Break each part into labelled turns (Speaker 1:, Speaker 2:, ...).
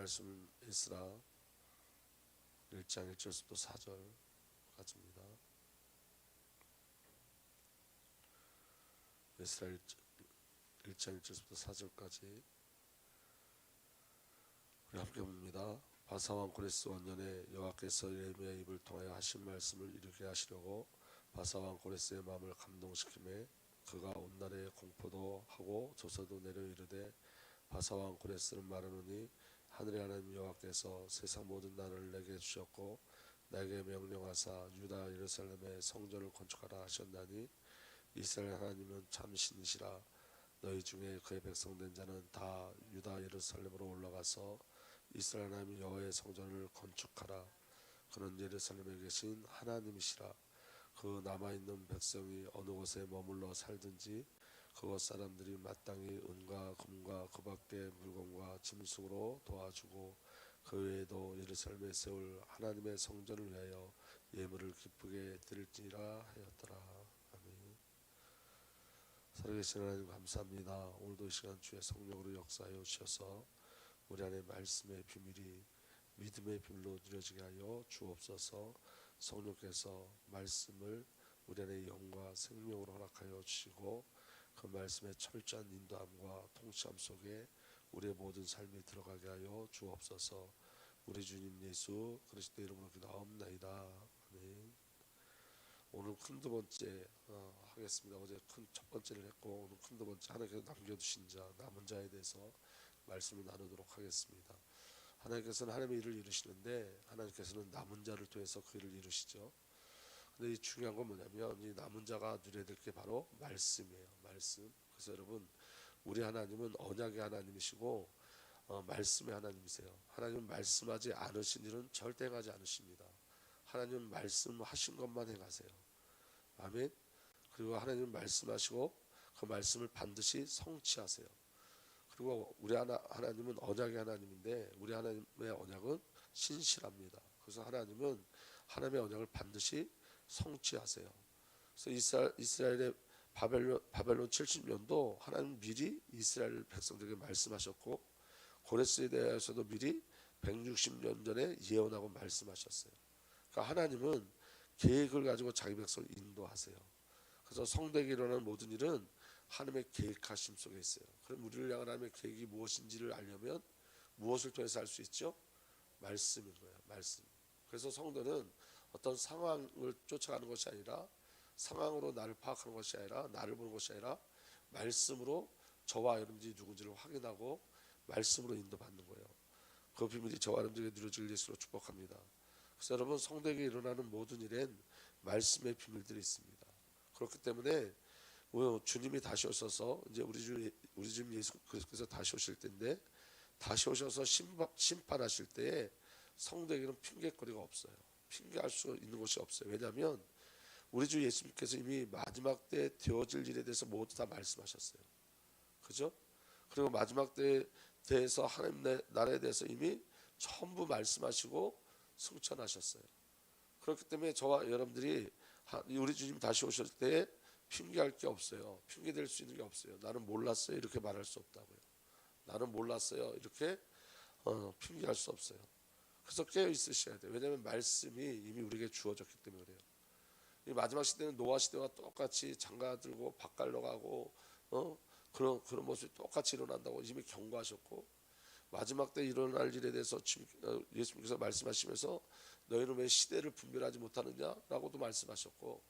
Speaker 1: 말씀 에스라 1장 1절부터 4절 가집니다. 에스라 1장 1절부터 4절까지 우리 함께 봅니다. 바사왕 고레스 원년에 여호와께서 예레미야의 입을 통하여 하신 말씀을 이루게 하시려고 바사왕 고레스의 마음을 감동시키매 그가 온 나라에 공포도 하고 조서도 내려 이르되 바사왕 고레스는 말하노니 하늘의 하나님 여호와께서 세상 모든 나라를 내게 주셨고 내게 명령하사 유다 예루살렘의 성전을 건축하라 하셨나니 이스라엘 하나님은 참 신이시라. 너희 중에 그의 백성된 자는 다 유다 예루살렘으로 올라가서 이스라엘 하나님 여호와의 성전을 건축하라. 그는 예루살렘에 계신 하나님이시라. 그 남아있는 백성이 어느 곳에 머물러 살든지 그곳 사람들이 마땅히 은과 금과 그 밖의 물건과 짐승으로 도와주고 그 외에도 예루살렘에 세울 하나님의 성전을 위하여 예물을 기쁘게 드릴지라 하였더라. 아멘. 살아계신 하나님 감사합니다. 오늘도 이 시간 주의 성령으로 역사하여 주셔서 우리 안에 말씀의 비밀이 믿음의 비밀로 누려지게 하여 주옵소서. 성령께서 말씀을 우리 안에 영과 생명으로 허락하여 주시고 그 말씀의 철저한 인도함과 통치함 속에 우리의 모든 삶이 들어가게 하여 주옵소서. 우리 주님 예수 그리스도 이름으로 기도하옵나이다. 아멘. 오늘 큰 두 번째 하겠습니다. 어제 큰 첫 번째를 했고 오늘 큰 두 번째 하나님께서 남겨두신 자 남은 자에 대해서 말씀을 나누도록 하겠습니다. 하나님께서는 하나님의 일을 이루시는데 하나님께서는 남은 자를 통해서 그 일을 이루시죠. 근데 이 중요한 건 뭐냐면 이 남은 자가 누려야 될 게 바로 말씀이에요. 말씀. 그래서 여러분 우리 하나님은 언약의 하나님이시고 말씀의 하나님이세요. 하나님은 말씀하지 않으신 일은 절대 행하지 않으십니다. 하나님은 말씀하신 것만 행하세요. 아멘. 그리고 하나님은 말씀하시고 그 말씀을 반드시 성취하세요. 그리고 우리 하나님은 언약의 하나님인데 우리 하나님의 언약은 신실합니다. 그래서 하나님은 하나님의 언약을 반드시 성취하세요. 그래서 이스라엘의 바벨론 70년도 하나님 미리 이스라엘 백성들에게 말씀하셨고 고레스에 대해서도 미리 160년 전에 예언하고 말씀하셨어요. 그러니까 하나님은 계획을 가지고 자기 백성을 인도하세요. 그래서 성도에게 일어나는 모든 일은 하나님의 계획하심 속에 있어요. 그럼 우리를 향한 하나님의 계획이 무엇인지를 알려면 무엇을 통해서 알 수 있죠? 말씀인 거예요. 말씀. 그래서 성도는 어떤 상황을 쫓아가는 것이 아니라 상황으로 나를 파악하는 것이 아니라 나를 보는 것이 아니라 말씀으로 저와 여러분들이 누군지를 확인하고 말씀으로 인도받는 거예요. 그 비밀이 저와 여러분들에게 누려질 예수로 축복합니다. 그래서 여러분 성도에게 일어나는 모든 일엔 말씀의 비밀들이 있습니다. 그렇기 때문에 주님이 다시 오셔서 이제 우리 주님 예수 그리스도께서 다시 오실 텐데 다시 오셔서 심판하실 때에 성도에게는 핑계거리가 없어요. 핑계할 수 있는 곳이 없어요. 왜냐하면 우리 주 예수님께서 이미 마지막 때 되어질 일에 대해서 모두 다 말씀하셨어요. 그죠? 그리고 마지막 때에 대해서 하나님 나라에 대해서 이미 전부 말씀하시고 승천하셨어요. 그렇기 때문에 저와 여러분들이 우리 주님 다시 오실 때에 핑계할 게 없어요. 핑계댈 수 있는 게 없어요. 나는 몰랐어요. 이렇게 말할 수 없다고요. 나는 몰랐어요. 이렇게 핑계할 수 없어요. 그래서 깨어 있으셔야 돼요. 왜냐하면 말씀이 이미 우리에게 주어졌기 때문에 그래요. 이 마지막 시대는 노아 시대와 똑같이 장가 들고 밭갈러 가고 그런 모습이 똑같이 일어난다고 이미 경고하셨고 마지막 때 일어날 일에 대해서 예수님께서 말씀하시면서 너희는 왜 시대를 분별하지 못하느냐라고도 말씀하셨고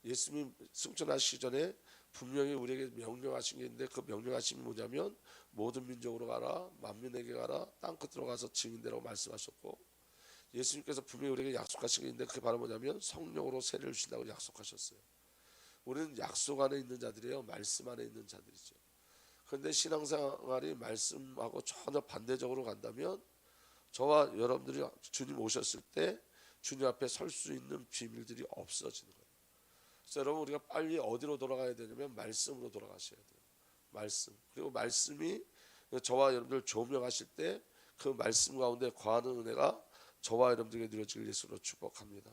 Speaker 1: 예수님 승천하시기 전에 분명히 우리에게 명령하신 게 있는데 그 명령하심이 뭐냐면 모든 민족으로 가라 만민에게 가라 땅끝으로 가서 증인되라고 말씀하셨고 예수님께서 분명히 우리에게 약속하신 게 있는데 그게 바로 뭐냐면 성령으로 세례를 주신다고 약속하셨어요. 우리는 약속 안에 있는 자들이에요. 말씀 안에 있는 자들이죠. 그런데 신앙생활이 말씀하고 전혀 반대적으로 간다면 저와 여러분들이 주님 오셨을 때 주님 앞에 설 수 있는 비밀들이 없어지는 거예요. 그래서 여러분 우리가 빨리 어디로 돌아가야 되냐면 말씀으로 돌아가셔야 돼요. 말씀. 그리고 말씀이 저와 여러분들 조명하실 때 그 말씀 가운데 거하는 은혜가 저와 여러분들에게 누려질 예수로 축복합니다.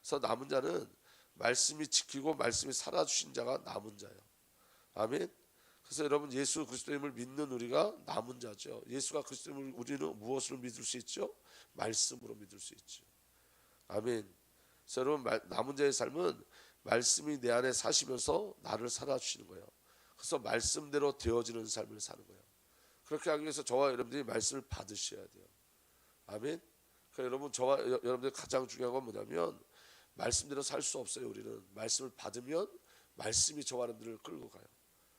Speaker 1: 그래서 남은 자는 말씀이 지키고 말씀이 살아주신 자가 남은 자예요. 아멘. 그래서 여러분 예수 그리스도임을 믿는 우리가 남은 자죠. 예수가 그리스도임을 우리는 무엇으로 믿을 수 있죠? 말씀으로 믿을 수 있죠. 아멘. 그래서 여러분 남은 자의 삶은 말씀이 내 안에 사시면서 나를 살아주시는 거예요. 그래서 말씀대로 되어지는 삶을 사는 거예요. 그렇게 하기 위해서 저와 여러분들이 말씀을 받으셔야 돼요. 아멘. 그러니까 여러분 저와 여러분들 가장 중요한 건 뭐냐면 말씀대로 살 수 없어요. 우리는 말씀을 받으면 말씀이 저와 여러분들을 끌고 가요.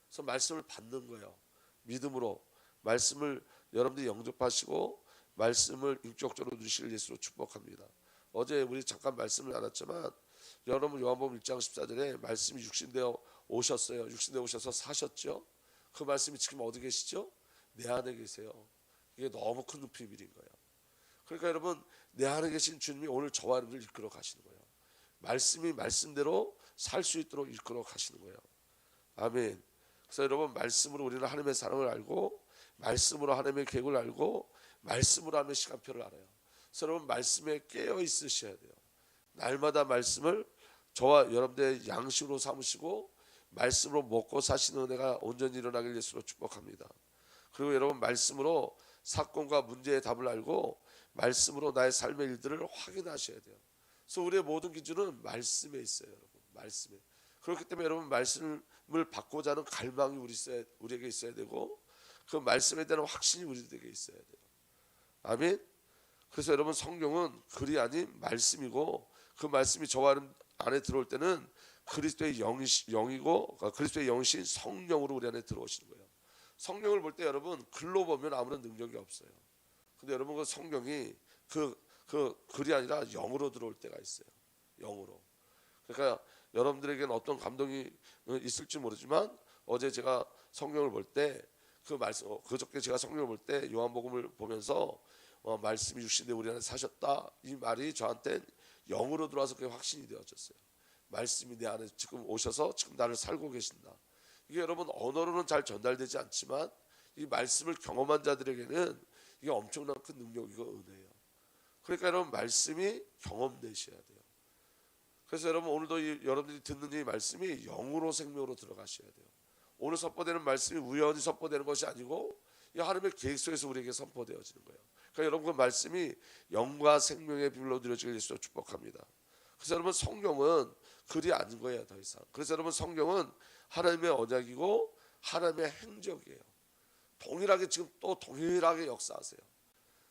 Speaker 1: 그래서 말씀을 받는 거예요. 믿음으로 말씀을 여러분들이 영접하시고 말씀을 인격적으로 누리실 예수로 축복합니다. 어제 우리 잠깐 말씀을 나눴지만 여러분 요한복음 1장 14절에 말씀이 육신되어 오셨어요. 육신되어 오셔서 사셨죠. 그 말씀이 지금 어디 계시죠? 내 안에 계세요. 이게 너무 큰 높이 비린 거예요. 그러니까 여러분 내 안에 계신 주님이 오늘 저와 여러분을 이끌어 가시는 거예요. 말씀이 말씀대로 살 수 있도록 이끌어 가시는 거예요. 아멘. 그래서 여러분 말씀으로 우리는 하나님의 사랑을 알고 말씀으로 하나님의 계획을 알고 말씀으로 하나님의 시간표를 알아요. 그래서 여러분 말씀에 깨어 있으셔야 돼요. 날마다 말씀을 저와 여러분들의 양식으로 삼으시고 말씀으로 먹고 사시는 은혜가 온전히 일어나길 예수로 축복합니다. 그리고 여러분 말씀으로 사건과 문제의 답을 알고 말씀으로 나의 삶의 일들을 확인하셔야 돼요. 그래서 우리의 모든 기준은 말씀에 있어요. 여러분 말씀에. 그렇기 때문에 여러분 말씀을 받고자 하는 갈망이 우리에게 있어야 되고 그 말씀에 대한 확신이 우리에게 있어야 돼요. 아멘. 그래서 여러분 성경은 글이 아닌 말씀이고 그 말씀이 저와 안에 들어올 때는 그리스도의 영이고 그리스도의 영이신 성령으로 우리 안에 들어오시는 거예요. 성경을 볼 때 여러분 글로 보면 아무런 능력이 없어요. 근데 여러분 그 성경이 그 글이 아니라 영으로 들어올 때가 있어요. 영으로. 그러니까 여러분들에게는 어떤 감동이 있을지 모르지만 어제 제가 성경을 볼 때 그 말씀 그저께 제가 성경을 볼 때 요한복음을 보면서 말씀이 육신되어 우리 안에 사셨다 이 말이 저한테 영으로 들어와서 그게 확신이 되어졌어요. 말씀이 내 안에 지금 오셔서 지금 나를 살고 계신다. 이게 여러분 언어로는 잘 전달되지 않지만 이 말씀을 경험한 자들에게는 이게 엄청난 큰 능력이고 은혜예요. 그러니까 여러분 말씀이 경험되셔야 돼요. 그래서 여러분 오늘도 여러분들이 듣는 이 말씀이 영으로 생명으로 들어가셔야 돼요. 오늘 선포되는 말씀이 우연히 선포되는 것이 아니고 이 하나님의 계획 속에서 우리에게 선포되어지는 거예요. 그러니까 여러분 그 말씀이 영과 생명의 비밀로 드려지길 예수로 축복합니다. 그래서 여러분 성경은 글이 아닌 거예요. 더 이상. 그래서 여러분 성경은 하나님의 언약이고 하나님의 행적이에요. 동일하게 지금 또 동일하게 역사하세요.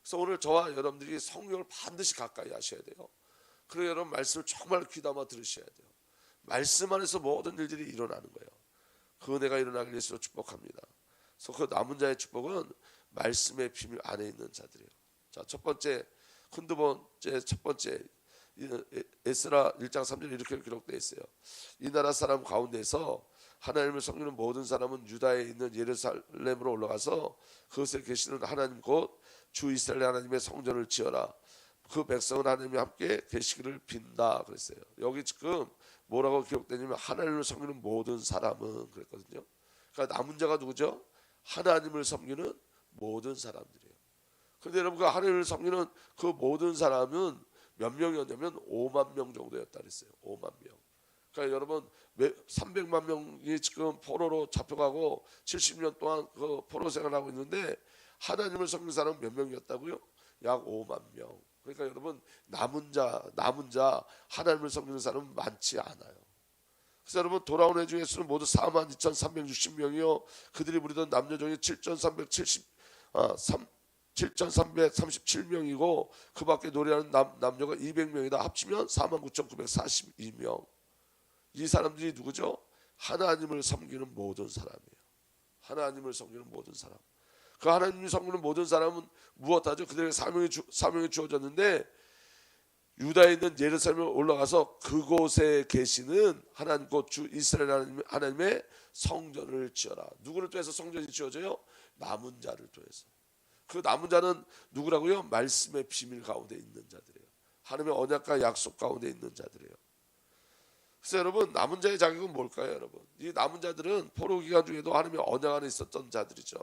Speaker 1: 그래서 오늘 저와 여러분들이 성경을 반드시 가까이 하셔야 돼요. 그리고 여러분 말씀을 정말 귀담아 들으셔야 돼요. 말씀 안에서 모든 일들이 일어나는 거예요. 그 은혜가 일어나길 예수로 축복합니다. 그래서 그 남은 자의 축복은 말씀의 비밀 안에 있는 자들이에요. 자, 첫 번째 에스라 1장 3절에 이렇게 기록되어 있어요. 이 나라 사람 가운데서 하나님을 섬기는 모든 사람은 유다에 있는 예루살렘으로 올라가서 그것에 계시는 하나님 곧 주 이스라엘 하나님의 성전을 지어라. 그 백성은 하나님이 함께 계시기를 빈다 그랬어요. 여기 지금 뭐라고 기록되냐면 하나님을 섬기는 모든 사람은 그랬거든요. 그러니까 남은 자가 누구죠? 하나님을 섬기는 모든 사람들이에요. 그런데 여러분 그 하나님을 섬기는 그 모든 사람은 몇 명이었냐면 5만 명 정도였다 그랬어요. 5만 명. 그러니까 여러분 300만 명이 지금 포로로 잡혀가고 70년 동안 그 포로 생활하고 있는데 하나님을 섬기는 사람은 몇 명이었다고요? 약 5만 명. 그러니까 여러분 남은 자 하나님을 섬기는 사람은 많지 않아요. 그래서 여러분 돌아온 애 중에서는 모두 42,360명이요 그들이 부리던 남녀종이 7,337명이고 그 밖에 노래하는 남녀가 200명이다. 합치면 49,942명. 이 사람들이 누구죠? 하나님을 섬기는 모든 사람이에요. 하나님을 섬기는 모든 사람. 그 하나님을 섬기는 모든 사람은 무엇하죠? 그들에게 사명이 주어졌는데 유다에 있는 예루살렘에 올라가서 그곳에 계시는 하나님 곧 주 이스라엘 하나님의 성전을 지어라. 누구를 통해서 성전이 지어져요? 남은 자를 통해서. 그 남은 자는 누구라고요? 말씀의 비밀 가운데 있는 자들이에요. 하나님의 언약과 약속 가운데 있는 자들이에요. 그래서 여러분 남은 자의 자격은 뭘까요? 여러분 이 남은 자들은 포로 기간 중에도 하나님의 언약 안에 있었던 자들이죠.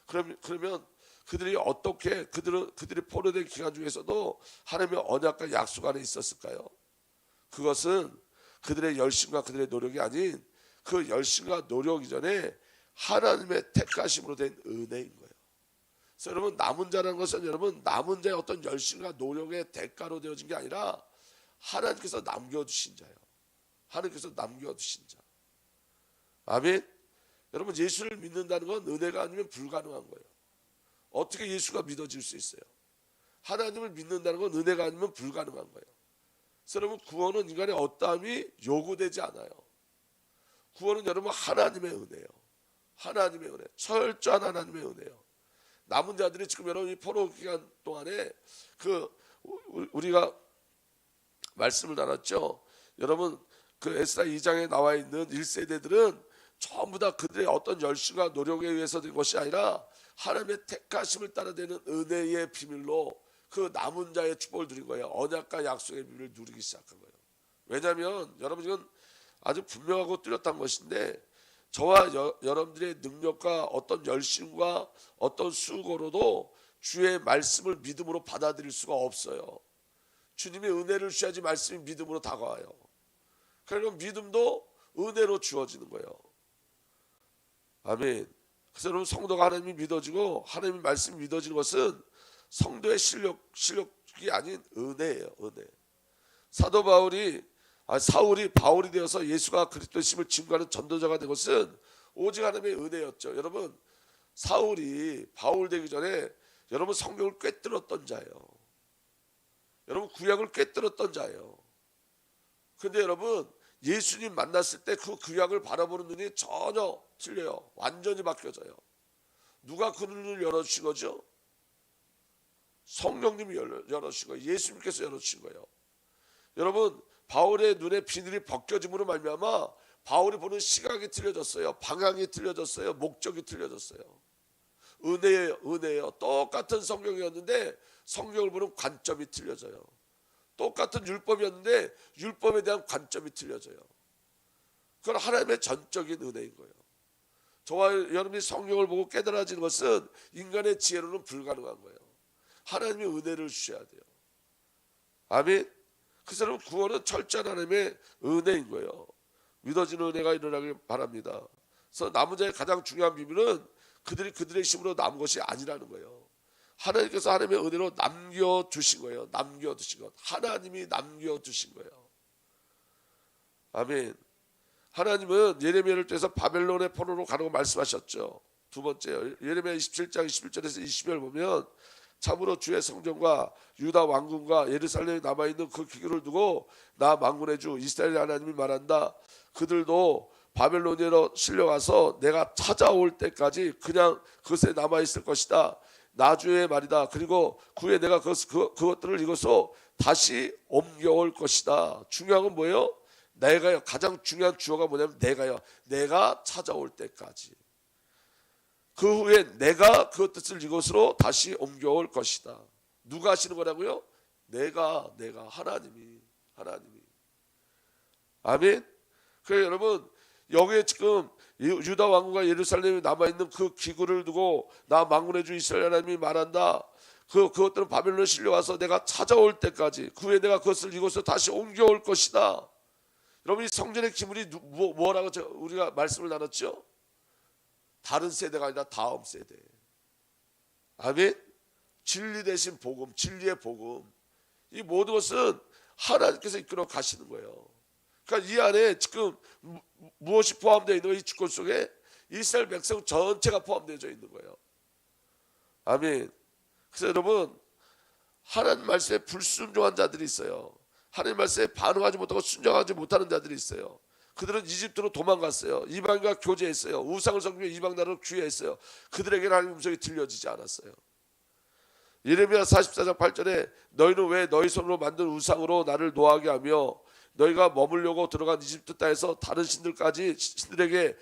Speaker 1: 그러면 그들이 어떻게 그들이 포로된 기간 중에서도 하나님의 언약과 약속 안에 있었을까요? 그것은 그들의 열심과 그들의 노력이 아닌 그 열심과 노력 이전에 하나님의 택하심으로 된 은혜인 거예요. 그래서 여러분, 남은 자라는 것은 여러분 남은 자의 어떤 열심과 노력의 대가로 되어진 게 아니라 하나님께서 남겨두신 자예요. 하나님께서 남겨두신 자. 아멘. 여러분, 예수를 믿는다는 건 은혜가 아니면 불가능한 거예요. 어떻게 예수가 믿어질 수 있어요? 하나님을 믿는다는 건 은혜가 아니면 불가능한 거예요. 그래서 여러분, 구원은 인간의 어떠함이 요구되지 않아요. 구원은 여러분 하나님의 은혜예요. 하나님의 은혜, 철저한 하나님의 은혜예요. 남은 자들이 지금 여러분 이 포로 기간 동안에 우리가 말씀을 나눴죠. 여러분, 그 에스라 2장에 나와 있는 1세대들은 전부 다 그들의 어떤 열심과 노력에 의해서 된 것이 아니라 하나님의 택하심을 따라되는 은혜의 비밀로 그 남은 자의 축복을 누린 거예요. 언약과 약속의 비밀을 누리기 시작한 거예요. 왜냐하면 여러분, 이건 아주 분명하고 뚜렷한 것인데, 저와 여러분들의 능력과 어떤 열심과 어떤 수고로도 주의 말씀을 믿음으로 받아들일 수가 없어요. 주님의 은혜를 주셔야지 말씀이 믿음으로 다가와요. 그러면 믿음도 은혜로 주어지는 거예요. 아멘. 그래서 여러분, 성도가 하나님이 믿어지고 하나님의 말씀이 믿어지는 것은 성도의 실력이 아닌 은혜예요. 은혜. 사도 사울이 바울이 되어서 예수가 그리스도심을 증거하는 전도자가 된 것은 오직 하나님의 은혜였죠. 여러분, 사울이 바울 되기 전에 여러분 성경을 꿰뚫었던 자예요. 여러분, 구약을 꿰뚫었던 자예요. 근데 여러분, 예수님 만났을 때 그 구약을 바라보는 눈이 전혀 틀려요. 완전히 바뀌어져요. 누가 그 눈을 열어주신 거죠? 성령님이 열어주신 거예요. 예수님께서 열어주신 거예요. 여러분, 바울의 눈에 비늘이 벗겨짐으로 말미암아 바울이 보는 시각이 틀려졌어요. 방향이 틀려졌어요. 목적이 틀려졌어요. 은혜예요. 똑같은 성경이었는데 성경을 보는 관점이 틀려져요. 똑같은 율법이었는데 율법에 대한 관점이 틀려져요. 그건 하나님의 전적인 은혜인 거예요. 저와 여러분이 성경을 보고 깨달아지는 것은 인간의 지혜로는 불가능한 거예요. 하나님의 은혜를 주셔야 돼요. 아멘. 그래서 여러분, 구원은 철저한 하나님의 은혜인 거예요. 믿어지는 은혜가 일어나길 바랍니다. 그래서 남은 자의 가장 중요한 비밀은 그들의 힘으로 남은 것이 아니라는 거예요. 하나님께서 하나님의 은혜로 남겨두신 거예요. 남겨두신 것. 하나님이 남겨두신 거예요. 아멘. 하나님은 예레미야를 통해서 바벨론의 포로로 가라고 말씀하셨죠. 두 번째, 예레미야 27장 21절에서 20절 보면 참으로 주의 성전과 유다 왕궁과 예루살렘에 남아있는 그 기교를 두고 나 만군의 주 이스라엘 하나님이 말한다. 그들도 바벨론으로 실려가서 내가 찾아올 때까지 그냥 그것에 남아있을 것이다. 나주의 말이다. 그리고 그후에 내가 그것들을 이것으로 다시 옮겨올 것이다. 중요한 건 뭐예요? 내가요. 가장 중요한 주어가 뭐냐면 내가요. 내가 찾아올 때까지. 그 후에 내가 그 뜻을 이것으로 다시 옮겨올 것이다. 누가 하시는 거라고요? 내가 하나님이. 아멘. 그래서 여러분, 여기에 지금 유다 왕국과 예루살렘에 남아있는 그 기구를 두고 나 만군의 주 이스라엘 하나님이 말한다. 그것들은 바벨론에 실려와서 내가 찾아올 때까지 그 후에 내가 그것을 이곳으로 다시 옮겨올 것이다. 여러분, 이 성전의 기물이 뭐라고 우리가 말씀을 나눴죠? 다른 세대가 아니라 다음 세대. 아멘. 진리 대신 복음, 진리의 복음. 이 모든 것은 하나님께서 이끌어 가시는 거예요. 그러니까 이 안에 지금 무엇이 포함되어 있는 거예요? 이 주권 속에 이스라엘 백성 전체가 포함되어 있는 거예요. 아멘. 그래서 여러분, 하나님 말씀에 불순종한 자들이 있어요. 하나님 말씀에 반응하지 못하고 순종하지 못하는 자들이 있어요. 그들은 이집트로 도망갔어요. 이방과 교제했어요. 우상을 섬기며 이방 나라로 귀해했어요. 그들에게는 하나님의 음성이 들려지지 않았어요. 예레미야 44장 8절에 너희는 왜 너희 손으로 만든 우상으로 나를 노하게 하며 너희가 머물려고 들어간 이집트 땅에서 다른 신들에게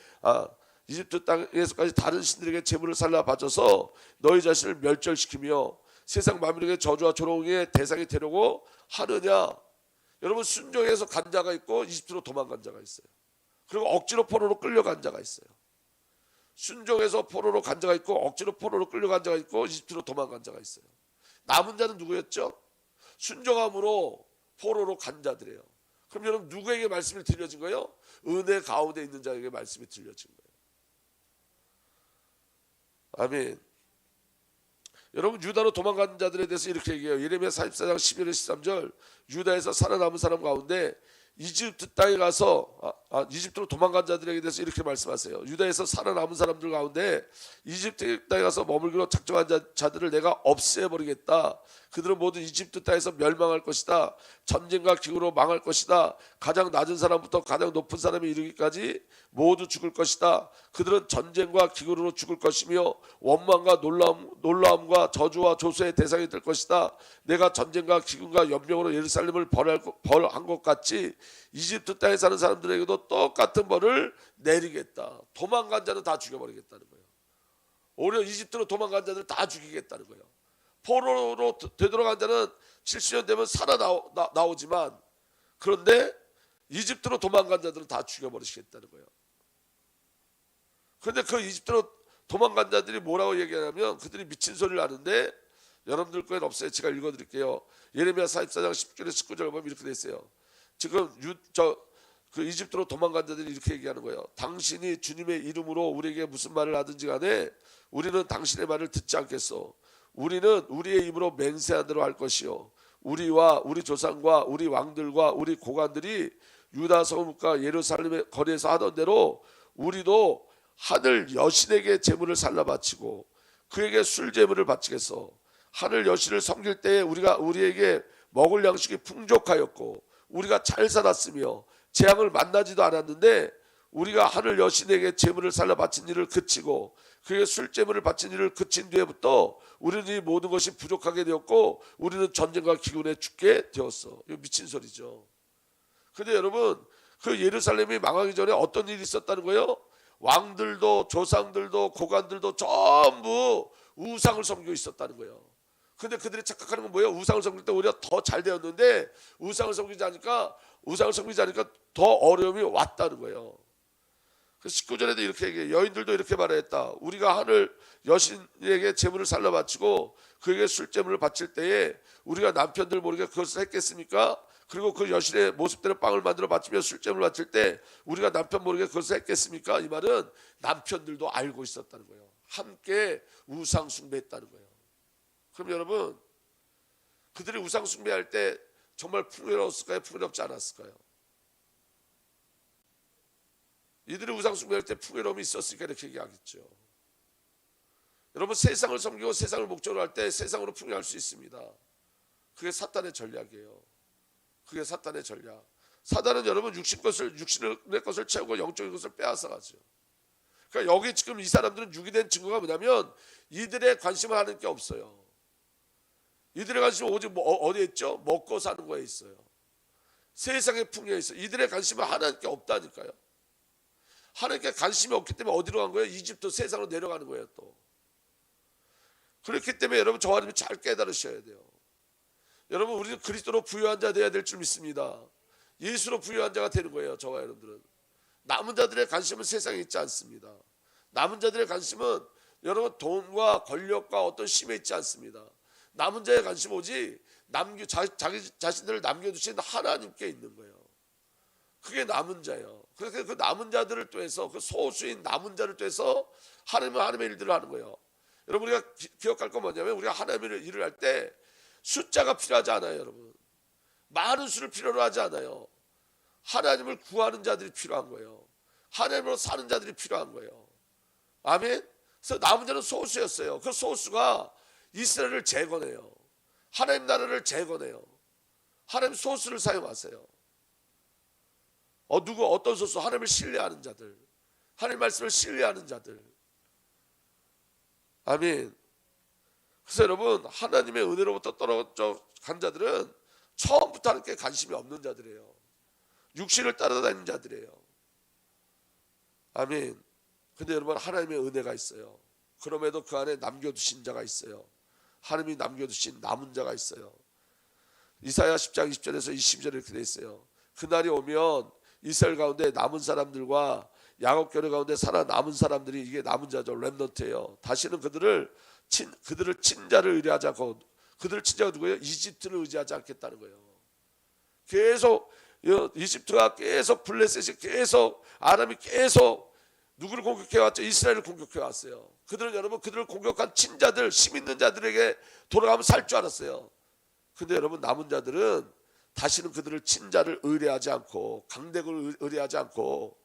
Speaker 1: 이집트 땅에서까지 다른 신들에게 제물을 살라 바쳐서 너희 자신을 멸절시키며 세상 만민에게 저주와 조롱의 대상이 되려고 하느냐. 여러분, 순종해서 간 자가 있고 이집트로 도망간 자가 있어요. 그리고 억지로 포로로 끌려간 자가 있어요. 순종해서 포로로 간 자가 있고 억지로 포로로 끌려간 자가 있고 이집트로 도망간 자가 있어요. 남은 자는 누구였죠? 순종함으로 포로로 간 자들이에요. 그럼 여러분, 누구에게 말씀이 들려진 거예요? 은혜 가운데 있는 자에게 말씀이 들려진 거예요. 아멘. 여러분 유다로 도망간 자들에 대해서 이렇게 얘기해요. 예레미야 44장 11절 13절 유다에서 살아남은 사람 가운데 이집트 땅에 가서 이집트로 도망간 자들에게 대해서 이렇게 말씀하세요. 유다에서 살아남은 사람들 가운데 이집트 땅에 가서 머물기로 작정한 자들을 내가 없애버리겠다. 그들은 모두 이집트 땅에서 멸망할 것이다. 전쟁과 기후로 망할 것이다. 가장 낮은 사람부터 가장 높은 사람이 이르기까지 모두 죽을 것이다. 그들은 전쟁과 기후로 죽을 것이며 원망과 놀라움과 저주와 조소의 대상이 될 것이다. 내가 전쟁과 기근과 연병으로 예루살렘을 벌한 것 같이 이집트 땅에 사는 사람들에게도 똑같은 벌을 내리겠다. 도망간 자는 다 죽여버리겠다는 거예요. 오히려 이집트로 도망간 자들 다 죽이겠다는 거예요. 포로로 되돌아간 자는 70년 되면 살아나오지만 그런데 이집트로 도망간 자들은 다 죽여버리시겠다는 거예요. 그런데 그 이집트로 도망간 자들이 뭐라고 얘기하냐면 그들이 미친 소리를 하는데 여러분들 거엔 없어요. 제가 읽어드릴게요. 예레미야 44장 10절에 19절 보면 이렇게 돼 있어요. 지금 그 이집트로 도망간 자들이 이렇게 얘기하는 거예요. 당신이 주님의 이름으로 우리에게 무슨 말을 하든지 간에 우리는 당신의 말을 듣지 않겠소. 우리는 우리의 입으로 맹세한 대로 할 것이요. 우리와 우리 조상과 우리 왕들과 우리 고관들이 유다 성읍과 예루살렘의 거리에서 하던 대로 우리도 하늘 여신에게 제물을 살라 바치고 그에게 술 제물을 바치겠소. 하늘 여신을 섬길 때에 우리에게 먹을 양식이 풍족하였고 우리가 잘 살았으며 재앙을 만나지도 않았는데 우리가 하늘 여신에게 제물을 살라 바친 일을 그치고 그에게 술 제물을 바친 일을 그친 뒤에부터 우리는 이 모든 것이 부족하게 되었고 우리는 전쟁과 기근에 죽게 되었어. 이거 미친 소리죠. 근데 여러분 그 예루살렘이 망하기 전에 어떤 일이 있었다는 거예요? 왕들도 조상들도 고관들도 전부 우상을 섬기고 있었다는 거예요. 근데 그들이 착각하는 건 뭐예요? 우상을 섬길 때 오히려 더 잘 되었는데 우상을 섬기지 않으니까 더 어려움이 왔다는 거예요. 그 19절에도 이렇게 얘기해요. 여인들도 이렇게 말했다. 우리가 하늘 여신에게 제물을 살라 바치고 그에게 술제물을 바칠 때에 우리가 남편들 모르게 그것을 했겠습니까? 그리고 그 여신의 모습대로 빵을 만들어 바치며 술제물을 바칠 때 우리가 남편 모르게 그것을 했겠습니까? 이 말은 남편들도 알고 있었다는 거예요. 함께 우상 숭배했다는 거예요. 그럼 여러분 그들이 우상 숭배할 때 정말 풍요로웠을까요? 풍요롭지 않았을까요? 이들이 우상 숭배할 때 풍요로움이 있었으니까 이렇게 얘기하겠죠. 여러분 세상을 섬기고 세상을 목적으로 할 때 세상으로 풍요할 수 있습니다. 그게 사탄의 전략이에요. 그게 사탄의 전략. 사단은 여러분 육신의 것을 채우고 영적인 것을 빼앗아 가죠. 그러니까 여기 지금 이 사람들은 육이 된 증거가 뭐냐면 이들의 관심을 하는 게 없어요. 이들의 관심은 오직 어디에 있죠? 먹고 사는 거에 있어요. 세상의 풍요에 있어요. 이들의 관심은 하나님께 없다니까요. 하나님께 관심이 없기 때문에 어디로 간 거예요? 이집트 세상으로 내려가는 거예요. 또 그렇기 때문에 여러분 저와 여러분이 잘 깨달으셔야 돼요. 여러분 우리는 그리스도로 부유한 자 되어야 될 줄 믿습니다. 예수로 부유한 자가 되는 거예요. 저와 여러분들은 남은 자들의 관심은 세상에 있지 않습니다. 남은 자들의 관심은 여러분 돈과 권력과 어떤 힘에 있지 않습니다. 남은 자의 관심은 오직 자기 자신들을 남겨두신 하나님께 있는 거예요. 그게 남은 자예요. 그래서 그 남은 자들을 통해서 그 소수인 남은 자를 통해서 하나님의 일들을 하는 거예요. 여러분 우리가 기억할 건 뭐냐면 우리가 하나님의 일을 할 때 숫자가 필요하지 않아요. 여러분 많은 수를 필요로 하지 않아요. 하나님을 구하는 자들이 필요한 거예요. 하나님으로 사는 자들이 필요한 거예요. 아멘. 그래서 남은 자는 소수였어요. 그 소수가 이스라엘을 재건해요. 하나님 나라를 재건해요. 하나님 소수를 사용하세요. 어떤 소수? 하나님을 신뢰하는 자들, 하나님 말씀을 신뢰하는 자들. 아멘. 그래서 여러분 하나님의 은혜로부터 떨어져 간 자들은 처음부터 하나님께 관심이 없는 자들이에요. 육신을 따라다니는 자들이에요. 아멘. 근데 여러분 하나님의 은혜가 있어요. 그럼에도 그 안에 남겨두신 자가 있어요. 하나님이 남겨두신 남은 자가 있어요. 이사야 10장 20절에서 22절에 이렇게 돼 있어요. 그날이 오면 이스라엘 가운데 남은 사람들과 야곱 교회 가운데 살아남은 사람들이 이게 남은 자죠. 렘넌트예요. 다시는 그들을 친자를 의뢰하지 않고 그들을 친자가 누구예요? 이집트를 의지하지 않겠다는 거예요. 계속 이집트가 계속 블레셋이 계속 아람이 계속 누구를 공격해 왔죠? 이스라엘을 공격해 왔어요. 그들은 여러분 그들을 공격한 친자들, 힘 있는 자들에게 돌아가면 살 줄 알았어요. 근데 여러분 남은 자들은 다시는 그들을 친자를 의뢰하지 않고 강대국을 의뢰하지 않고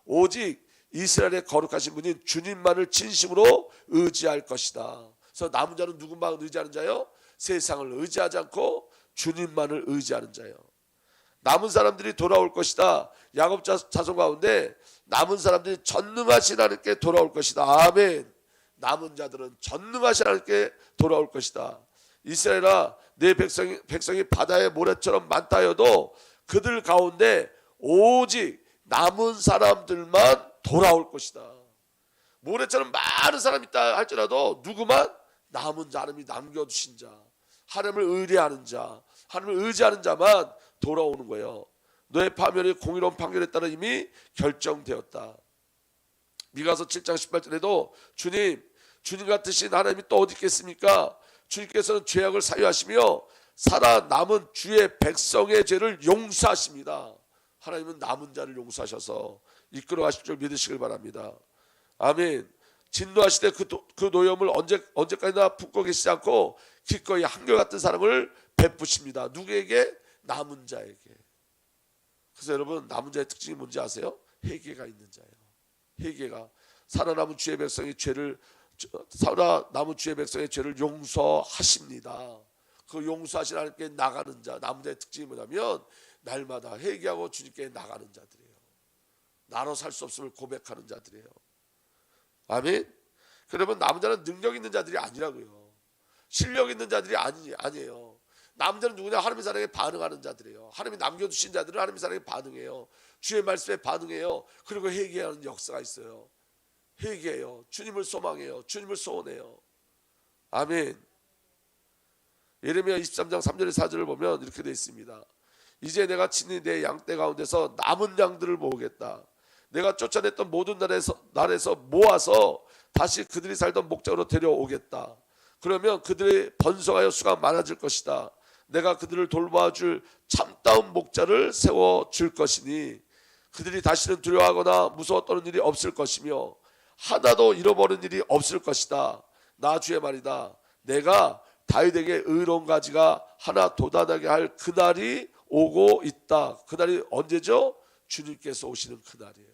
Speaker 1: 오직 이스라엘의 거룩하신 분인 주님만을 진심으로 의지할 것이다. 그래서 남은 자는 누구만 의지하는 자요? 세상을 의지하지 않고 주님만을 의지하는 자요. 남은 사람들이 돌아올 것이다. 야곱 자손 가운데 남은 사람들이 전능하신 하나님께 돌아올 것이다. 아멘. 남은 자들은 전능하신 하나님께 돌아올 것이다. 이스라엘아, 내 백성이 바다의 모래처럼 많다 해도 그들 가운데 오직 남은 사람들만 돌아올 것이다. 모래처럼 많은 사람이 있다 할지라도 누구만? 남은 자, 하나님이 남겨두신 자, 하나님을 의뢰하는 자, 하나님을 의지하는 자만 돌아오는 거예요. 너의 파멸이 공의로운 판결에 따라 이미 결정되었다. 미가서 7장 18절에도 주님 같으신 하나님이 또 어디 있겠습니까? 주님께서는 죄악을 사유하시며 살아남은 주의 백성의 죄를 용서하십니다. 하나님은 남은 자를 용서하셔서 이끌어 가실 줄 믿으시길 바랍니다. 아멘. 진노하시되 그 노염을 언제까지나 품고 계시지 않고 기꺼이 한결같은 사랑을 베푸십니다. 누구에게? 남은 자에게. 그래서 여러분 남은 자의 특징이 뭔지 아세요? 회개가 있는 자예요. 회개가 살아남은 주의 백성의 죄를 용서하십니다. 그 용서하신 하나님께 나가는 자, 남은 자의 특징이 뭐냐면 날마다 회개하고 주님께 나가는 자들이에요. 나로 살 수 없음을 고백하는 자들이에요. 아멘. 그러면 남은 자는 능력 있는 자들이 아니라고요. 실력 있는 자들이 아니에요. 남은 자는 누구냐? 하나님의 사랑에 반응하는 자들이에요. 하나님이 남겨두신 자들은 하나님의 사랑에 반응해요. 주의 말씀에 반응해요. 그리고 회개하는 역사가 있어요. 회개해요. 주님을 소망해요. 주님을 소원해요. 아멘. 예레미야 23장 3절에 4절을 보면 이렇게 되어 있습니다. 이제 내가 친히 내 양떼 가운데서 남은 양들을 모으겠다. 내가 쫓아냈던 모든 날에서 모아서 다시 그들이 살던 목장으로 데려오겠다. 그러면 그들의 번성하여 수가 많아질 것이다. 내가 그들을 돌봐줄 참다운 목자를 세워줄 것이니 그들이 다시는 두려워하거나 무서워 떠는 일이 없을 것이며 하나도 잃어버린 일이 없을 것이다. 나 주의 말이다. 내가 다윗에게 의로운 가지가 하나 돋아나게 할 그날이 오고 있다. 그날이 언제죠? 주님께서 오시는 그날이에요.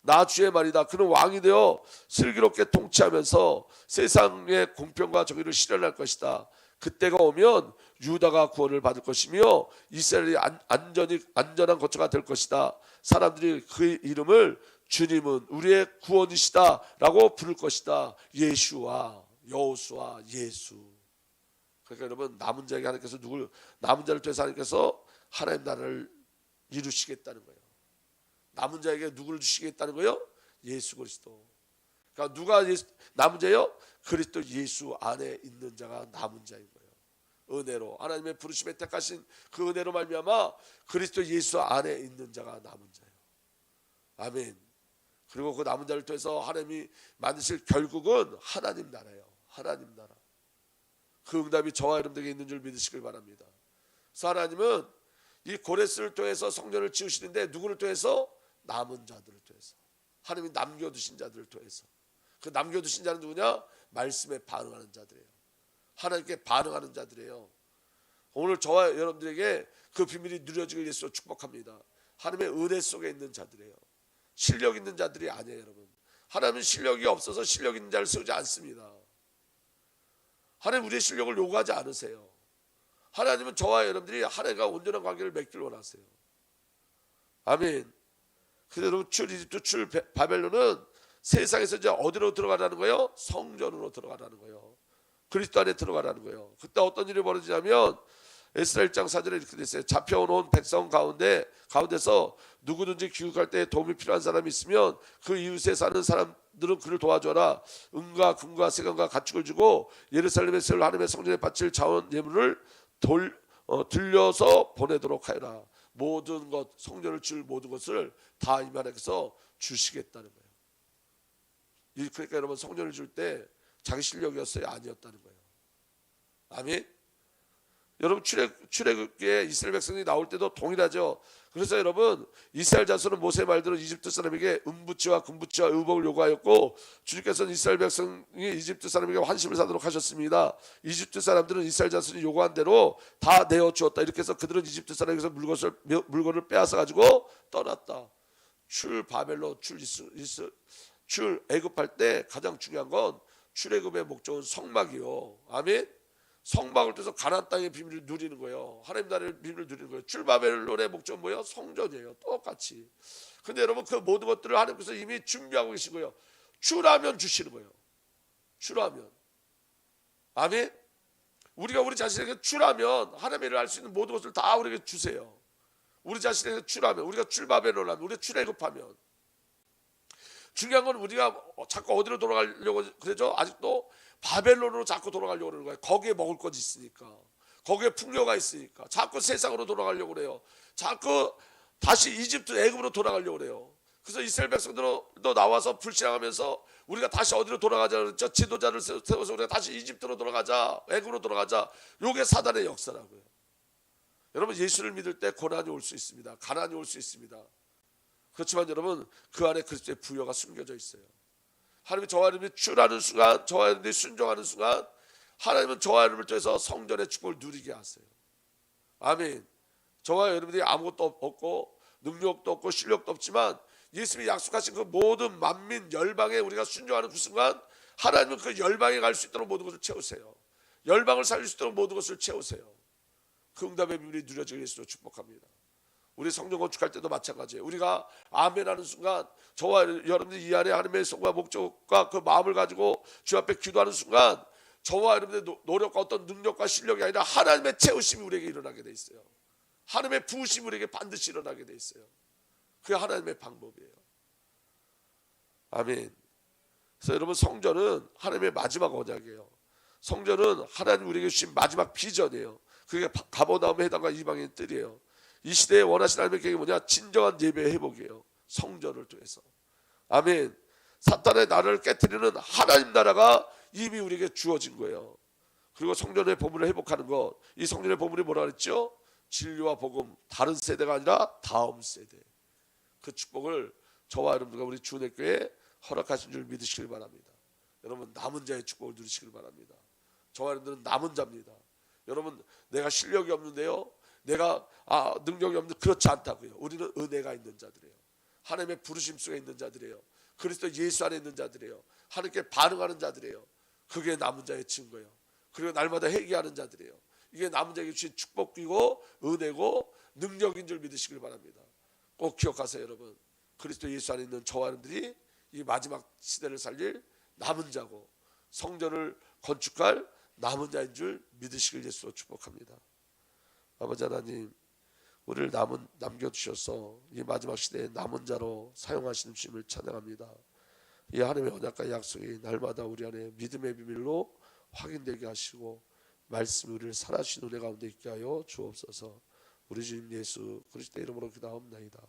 Speaker 1: 나 주의 말이다. 그는 왕이 되어 슬기롭게 통치하면서 세상의 공평과 정의를 실현할 것이다. 그때가 오면 유다가 구원을 받을 것이며 이스라엘이 안전한 거처가 될 것이다. 사람들이 그의 이름을 주님은 우리의 구원이시다 라고 부를 것이다. 예수와 여호수아 예수. 그러니까 여러분 남은 자에게 하나님께서 남은 자를 통해서 하나님께서 하나님 나라를 이루시겠다는 거예요. 남은 자에게 누구를 주시겠다는 거예요? 예수 그리스도. 그러니까 누가 남은 자예요? 그리스도 예수 안에 있는 자가 남은 자인 거예요. 은혜로 하나님의 부르심에 택하신 그 은혜로 말미암아 그리스도 예수 안에 있는 자가 남은 자예요. 아멘. 그리고 그 남은 자를 통해서 하나님이 만드실 결국은 하나님 나라예요. 하나님 나라. 그 응답이 저와 여러분들에게 있는 줄 믿으시길 바랍니다. 그래서 하나님은 이 고레스를 통해서 성전을 지으시는데 누구를 통해서? 남은 자들을 통해서. 하나님이 남겨두신 자들을 통해서. 그 남겨두신 자는 누구냐? 말씀에 반응하는 자들이에요. 하나님께 반응하는 자들이에요. 오늘 저와 여러분들에게 그 비밀이 누려지길 예수로 축복합니다. 하나님의 은혜 속에 있는 자들이에요. 실력 있는 자들이 아니에요. 여러분, 하나님은 실력이 없어서 실력 있는 자를 세우지 않습니다. 하나님 우리의 실력을 요구하지 않으세요. 하나님은 저와 여러분들이 하나님과 온전한 관계를 맺기를 원하세요. 아멘. 그대로 출 이집트 출 바벨론은 세상에서 이제 어디로 들어가라는 거예요? 성전으로 들어가라는 거예요. 그리스도 안에 들어가라는 거예요. 그때 어떤 일이 벌어지냐면 에스라 1장 4절에 이렇게 됐어요. 잡혀온 백성 가운데서 누구든지 귀국할 때 도움이 필요한 사람이 있으면 그 이웃에 사는 사람들은 그를 도와줘라. 은과 금과 세금과 가축을 주고 예루살렘에 세울 하나님의 성전에 바칠 자원 예물을 들려서 보내도록 하여라. 모든 것, 성전을 줄 모든 것을 다 이만해서 주시겠다는 거예요. 그러니까 여러분 성전을 줄 때 자기 실력이었어요? 아니었다는 거예요. 아멘. 여러분 출애굽기에 이스라엘 백성이 나올 때도 동일하죠. 그래서 여러분, 이스라엘 자손은 모세의 말대로 이집트 사람에게 은부치와 금부치와 의복을 요구하였고, 주님께서는 이스라엘 백성이 이집트 사람에게 환심을 사도록 하셨습니다. 이집트 사람들은 이스라엘 자손이 요구한 대로 다 내어 주었다. 이렇게 해서 그들은 이집트 사람에게서 물건을 빼앗아 가지고 떠났다. 출 바벨론, 출 애굽할 때 가장 중요한 건 출애굽의 목적은 성막이요. 아멘. 성막을 통해서 가나안 땅의 비밀을 누리는 거예요. 하나님 나라의 비밀을 누리는 거예요. 출바벨론의 목적은 뭐예요? 성전이에요. 똑같이. 근데 여러분, 그 모든 것들을 하나님께서 이미 준비하고 계신 거예요. 출하면 주시는 거예요. 출하면. 아멘. 우리가 우리 자신에게 출하면 하나님의 일을 할 수 있는 모든 것을 다 우리에게 주세요. 우리 자신에게 출하면, 우리가 출바벨론 하면, 우리가 출애굽하면. 중요한 건 우리가 자꾸 어디로 돌아가려고 그러죠? 아직도 바벨론으로 자꾸 돌아가려고 그러는 거예요. 거기에 먹을 것이 있으니까, 거기에 풍요가 있으니까 자꾸 세상으로 돌아가려고 그래요. 자꾸 다시 이집트 애굽으로 돌아가려고 그래요. 그래서 이스라엘 백성들도 나와서 불신앙하면서 우리가 다시 어디로 돌아가자 그랬죠? 지도자를 세워서 우리가 다시 이집트로 돌아가자, 애굽으로 돌아가자. 요게 사단의 역사라고요. 여러분, 예수를 믿을 때 고난이 올 수 있습니다. 가난이 올 수 있습니다. 그렇지만 여러분, 그 안에 그리스도의 부여가 숨겨져 있어요. 하나님이 저와 여러분이 출하는 순간, 저와 여러분이 순종하는 순간, 하나님은 저와 여러분을 통해서 성전의 축복을 누리게 하세요. 아멘. 저와 여러분들이 아무것도 없고 능력도 없고 실력도 없지만 예수님이 약속하신 그 모든 만민 열방에 우리가 순종하는 그 순간, 하나님은 그 열방에 갈 수 있도록 모든 것을 채우세요. 열방을 살릴 수 있도록 모든 것을 채우세요. 그 응답의 비밀이 누려지게 예수로 축복합니다. 우리 성전 건축할 때도 마찬가지예요. 우리가 아멘하는 순간, 저와 여러분들이 이 안에 하나님의 성과 목적과 그 마음을 가지고 주 앞에 기도하는 순간, 저와 여러분들의 노력과 어떤 능력과 실력이 아니라 하나님의 채우심이 우리에게 일어나게 돼 있어요. 하나님의 부으심이 우리에게 반드시 일어나게 돼 있어요. 그게 하나님의 방법이에요. 아멘. 그래서 여러분, 성전은 하나님의 마지막 언약이에요. 성전은 하나님 우리에게 주신 마지막 비전이에요. 그게 가버나움의 해당과 이방인의 뜰이에요. 이 시대에 원하시는 하나님의 계획이 뭐냐? 진정한 예배의 회복이에요. 성전을 통해서. 아멘. 사탄의 나라를 깨트리는 하나님 나라가 이미 우리에게 주어진 거예요. 그리고 성전의 보물을 회복하는 것. 이 성전의 보물이 뭐라 그랬죠? 진리와 복음. 다른 세대가 아니라 다음 세대. 그 축복을 저와 여러분들과 우리 주은혜교회에 허락하신 줄 믿으시길 바랍니다. 여러분, 남은 자의 축복을 누리시길 바랍니다. 저와 여러분들은 남은 자입니다. 여러분, 내가 실력이 없는데요, 내가 능력이 없는, 그렇지 않다고요. 우리는 은혜가 있는 자들이에요. 하나님의 부르심 속에 있는 자들이에요. 그리스도 예수 안에 있는 자들이에요. 하나님께 반응하는 자들이에요. 그게 남은 자의 증거예요. 그리고 날마다 회개하는 자들이에요. 이게 남은 자에게 주신 축복이고 은혜고 능력인 줄 믿으시길 바랍니다. 꼭 기억하세요. 여러분, 그리스도 예수 안에 있는 저와 여러분들이 이 마지막 시대를 살릴 남은 자고 성전을 건축할 남은 자인 줄 믿으시길 예수로 축복합니다. 아버지 하나님, 우리를 남겨주셔서 이 마지막 시대에 남은 자로 사용하시는 주님을 찬양합니다. 이 하나님의 언약과 약속이 날마다 우리 안에 믿음의 비밀로 확인되게 하시고 말씀이 우리를 살아주신 은혜 가운데 있게 하여 주옵소서. 우리 주님 예수 그리스도의 이름으로 기도하옵나이다.